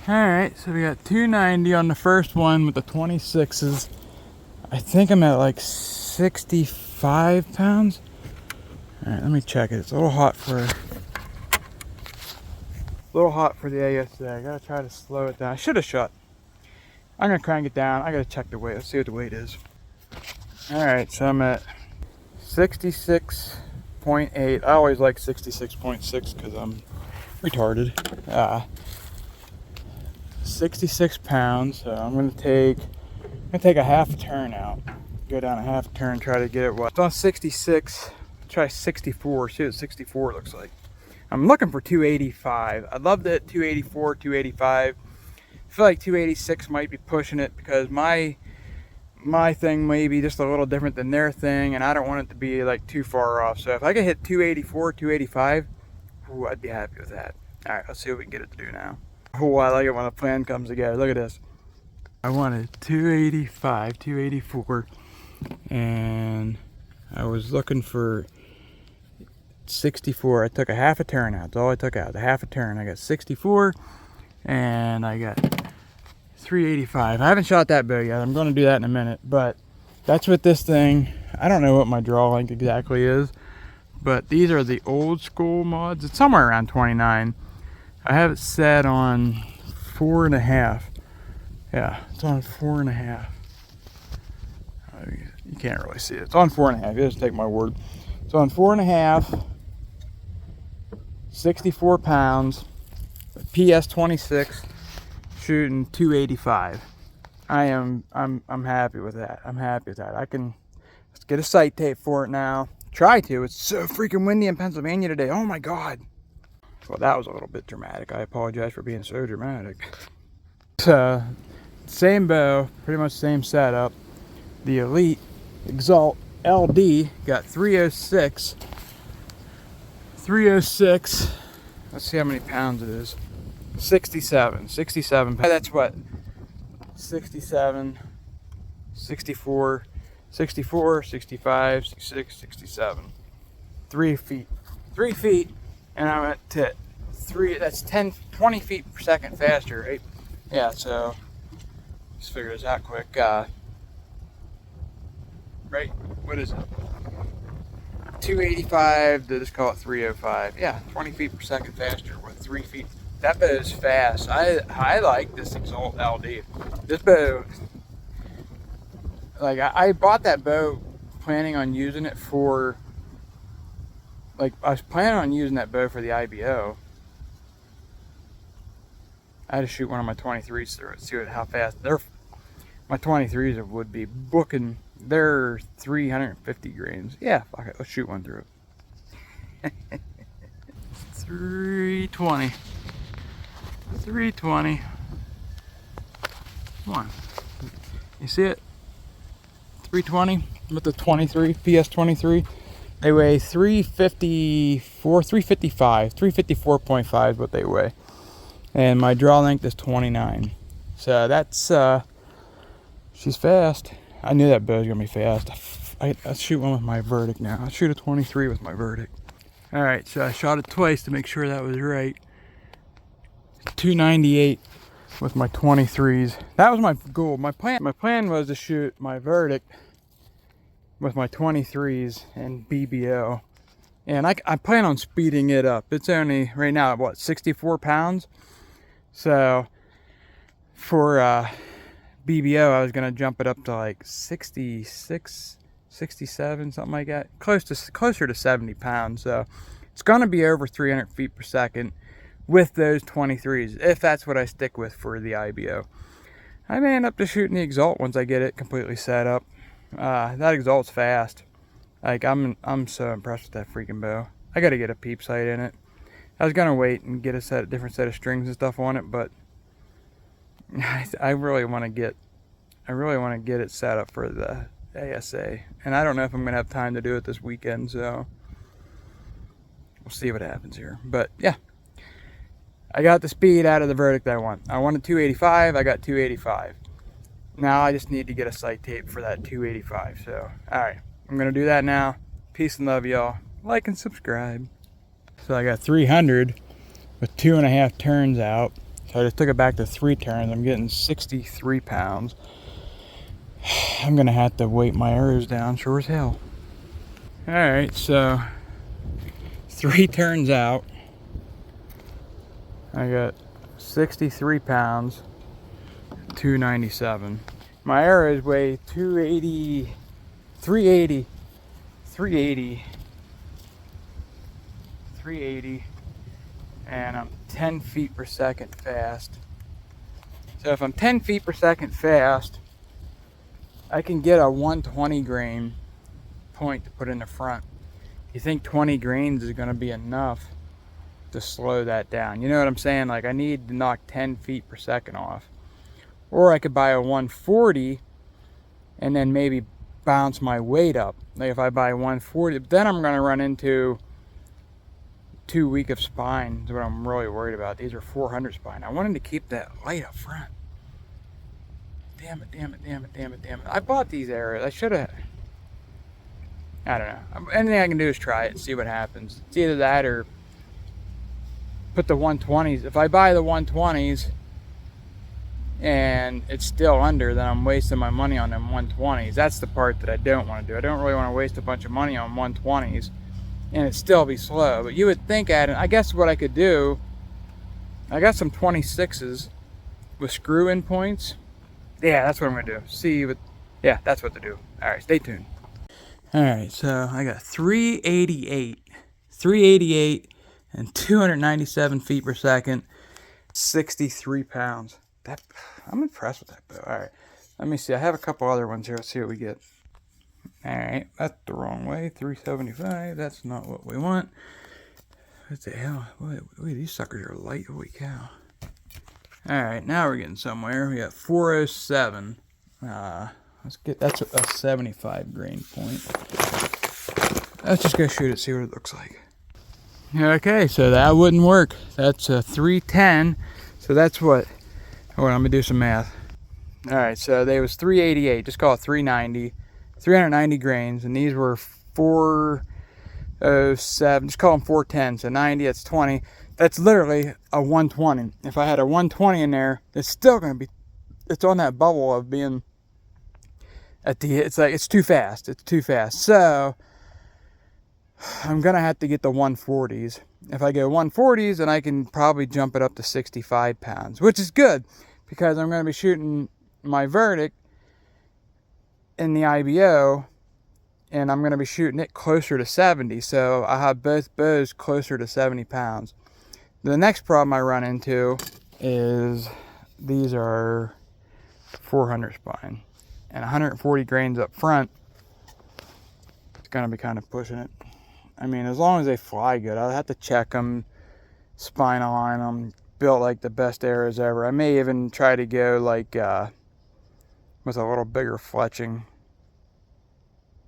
Alright, so we got 290 on the first one with the 26s. I think I'm at like 65 pounds. Alright, let me check it. It's a little hot for the ASA. I gotta try to slow it down. I should have shut. I'm gonna crank it down. I gotta check the weight. Let's see what the weight is. Alright, so I'm at 66.8. I always like 66.6 because I'm retarded. 66 pounds. So I'm gonna take a half a turn out. Go down a half a turn, try to get it what? It's on 66. Try 64. See what 64 looks like. I'm looking for 285. I love that 284, 285. I feel like 286 might be pushing it because my thing may be just a little different than their thing, and I don't want it to be like too far off. So if I could hit 284, 285, ooh, I'd be happy with that. All right, let's see what we can get it to do now. Oh, I like it when a plan comes together. Look at this. I wanted 285, 284, and I was looking for 64. I took a half a turn out. That's all I took out. A half a turn. I got 64, and I got 385. I haven't shot that bow yet. I'm going to do that in a minute, but that's what this thing. I don't know what my draw length exactly is, but these are the old school mods. It's somewhere around 29. I have it set on 4.5. Yeah, it's on 4.5. You can't really see it. It's on 4.5. You just take my word. It's on 4.5. 64 pounds. PS 26. Shooting 285. I'm happy with that. I'm happy with that. Let's get a sight tape for it now. Try to. It's so freaking windy in Pennsylvania today. Oh my God. Well, that was a little bit dramatic. I apologize for being so dramatic. So, same bow, pretty much same setup. The Elite Exalt LD got 306. 306. Let's see how many pounds it is. 67 pounds. That's what? 67, 64, 65, 66, 67. 3 feet. 3 feet. And I'm at 3, that's 20 feet per second faster, right? Yeah, so let's figure this out quick. Right, what is it? 285, they just call it 305. Yeah, 20 feet per second faster with 3 feet. That bow is fast. I like this Exalt LD. This bow, like I bought that bow planning on using it for, like I was planning on using that bow for the IBO. I had to shoot one of my 23s through it, see how fast my 23s would be booking. They're 350 grains. Yeah, fuck it, let's shoot one through it. 320. 320. Come on. You see it? 320 with the 23, PS 23. They weigh 354, 355, 354.5 is what they weigh. And my draw length is 29. So that's, she's fast. I knew that bow's gonna be fast. I'll shoot one with my Verdict now. I'll shoot a 23 with my Verdict. All right, so I shot it twice to make sure that was right. 298 with my 23s. That was my goal. My plan was to shoot my Verdict with my 23s and BBO. And I plan on speeding it up. It's only, right now, what, 64 pounds? So, for BBO, I was going to jump it up to like 66, 67, something like that. Closer to 70 pounds. So, it's going to be over 300 feet per second with those 23s, if that's what I stick with for the IBO. I may end up just shooting the Exalt once I get it completely set up. That Exalt's fast. Like, I'm so impressed with that freaking bow. I got to get a peep sight in it. I was gonna wait and get a different set of strings and stuff on it, but I really want to get it set up for the ASA, and I don't know if I'm gonna have time to do it this weekend, so we'll see what happens here. But yeah, I got the speed out of the Verdict I want. I wanted 285. I got 285. Now I just need to get a sight tape for that 285. So all right, I'm gonna do that now. Peace and love, y'all. Like and subscribe. So I got 300 with 2.5 turns out. So I just took it back to 3 turns. I'm getting 63 pounds. I'm gonna have to weight my arrows down, sure as hell. Alright, so 3 turns out, I got 63 pounds, 297. My arrows weigh 280, 380, 380, 380, and I'm 10 feet per second fast. So if I'm 10 feet per second fast, I can get a 120 grain point to put in the front. You think 20 grains is going to be enough to slow that down? You know what I'm saying? Like, I need to knock 10 feet per second off. Or I could buy a 140 and then maybe bounce my weight up. Like if I buy 140, then I'm going to run into too weak of spine is what I'm really worried about. These are 400 spine. I wanted to keep that light up front. Damn it, damn it, damn it, damn it, damn it. I bought these arrows. I should have. I don't know. Anything I can do is try it and see what happens. It's either that or put the 120s. If I buy the 120s and it's still under, then I'm wasting my money on them 120s. That's the part that I don't want to do. I don't really want to waste a bunch of money on 120s and it still be slow. But you would think, Adam, I guess what I could do, I got some 26s with screw-in points. Yeah, that's what I'm going to do. See, but yeah, that's what to do. All right, stay tuned. All right, so I got 388 and 297 feet per second, 63 pounds. I'm impressed with that bow. All right, let me see. I have a couple other ones here. Let's see what we get. All right, that's the wrong way. 375. That's not what we want. What the hell? Wait, these suckers are light. Holy cow. All right, now we're getting somewhere. We got 407. Let's get, that's a 75 grain point. Let's just go shoot it, see what it looks like. Okay, so that wouldn't work. That's a 310. So that's what, hold on, I'm gonna do some math. All right, so they was 388, just call it 390, 390 grains, and these were 407, just call them 410, so 90, that's 20. That's literally a 120. If I had a 120 in there, it's still gonna be, it's on that bubble of being at the, it's like, it's too fast. It's too fast. So I'm going to have to get the 140s. If I go 140s, then I can probably jump it up to 65 pounds, which is good because I'm going to be shooting my Verdict in the IBO and I'm going to be shooting it closer to 70. So I have both bows closer to 70 pounds. The next problem I run into is these are 400 spine. And 140 grains up front, it's going to be kind of pushing it. I mean, as long as they fly good, I'll have to check them, spine align them, built like the best arrows ever. I may even try to go like with a little bigger fletching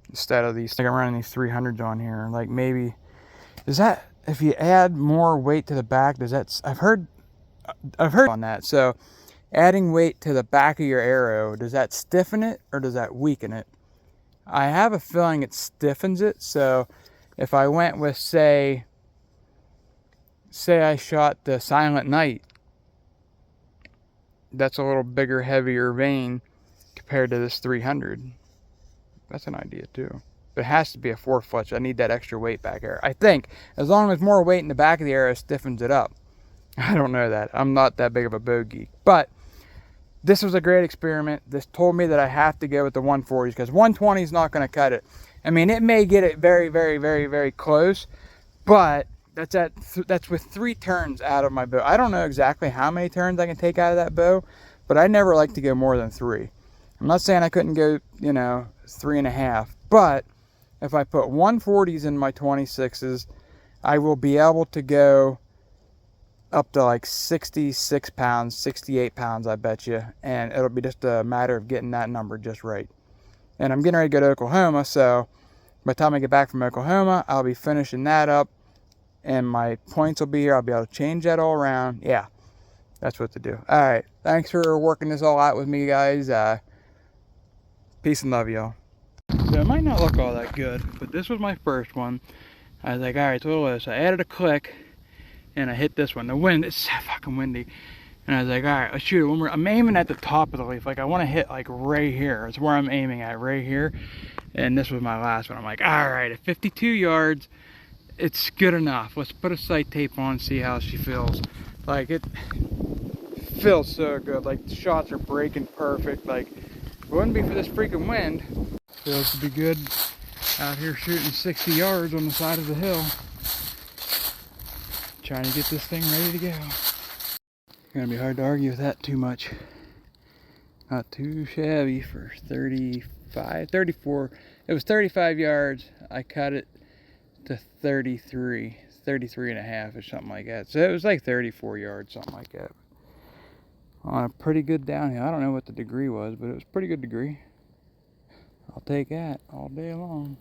instead of these. Like I'm running these 300s on here. Like maybe, is that, if you add more weight to the back, does that, I've heard on that. So adding weight to the back of your arrow, does that stiffen it or does that weaken it? I have a feeling it stiffens it. So if I went with, say I shot the Silent Night, that's a little bigger, heavier vein compared to this 300. That's an idea too. But it has to be a 4 fletch. I need that extra weight back there. I think as long as more weight in the back of the arrow stiffens it up. I don't know that. I'm not that big of a bow geek. But this was a great experiment. This told me that I have to go with the 140s because 120 is not going to cut it. I mean, it may get it very, very, very, very close, but that's with 3 turns out of my bow. I don't know exactly how many turns I can take out of that bow, but I never like to go more than 3. I'm not saying I couldn't go, 3.5, but if I put 140s in my 26s, I will be able to go up to like 66 pounds, 68 pounds, I bet you. And it'll be just a matter of getting that number just right. And I'm getting ready to go to Oklahoma, so by the time I get back from Oklahoma, I'll be finishing that up. And my points will be here. I'll be able to change that all around. Yeah, that's what to do. All right. Thanks for working this all out with me, guys. Peace and love, y'all. So it might not look all that good, but this was my first one. I was like, all right, so what was this? I added a click. And I hit this one. The wind, it's so fucking windy. And I was like, all right, let's shoot it one more. I'm aiming at the top of the leaf. Like, I want to hit like right here. It's where I'm aiming at, right here. And this was my last one. I'm like, all right, at 52 yards, it's good enough. Let's put a sight tape on, see how she feels. Like, it feels so good. Like, the shots are breaking perfect. Like, if it wouldn't be for this freaking wind, feels to be good out here shooting 60 yards on the side of the hill. Trying to get this thing ready to go. Gonna be hard to argue with that too much. Not too shabby for 35, 34. It was 35 yards. I cut it to 33 and a half or something like that. So it was like 34 yards, something like that. On a pretty good downhill. I don't know what the degree was, but it was a pretty good degree. I'll take that all day long.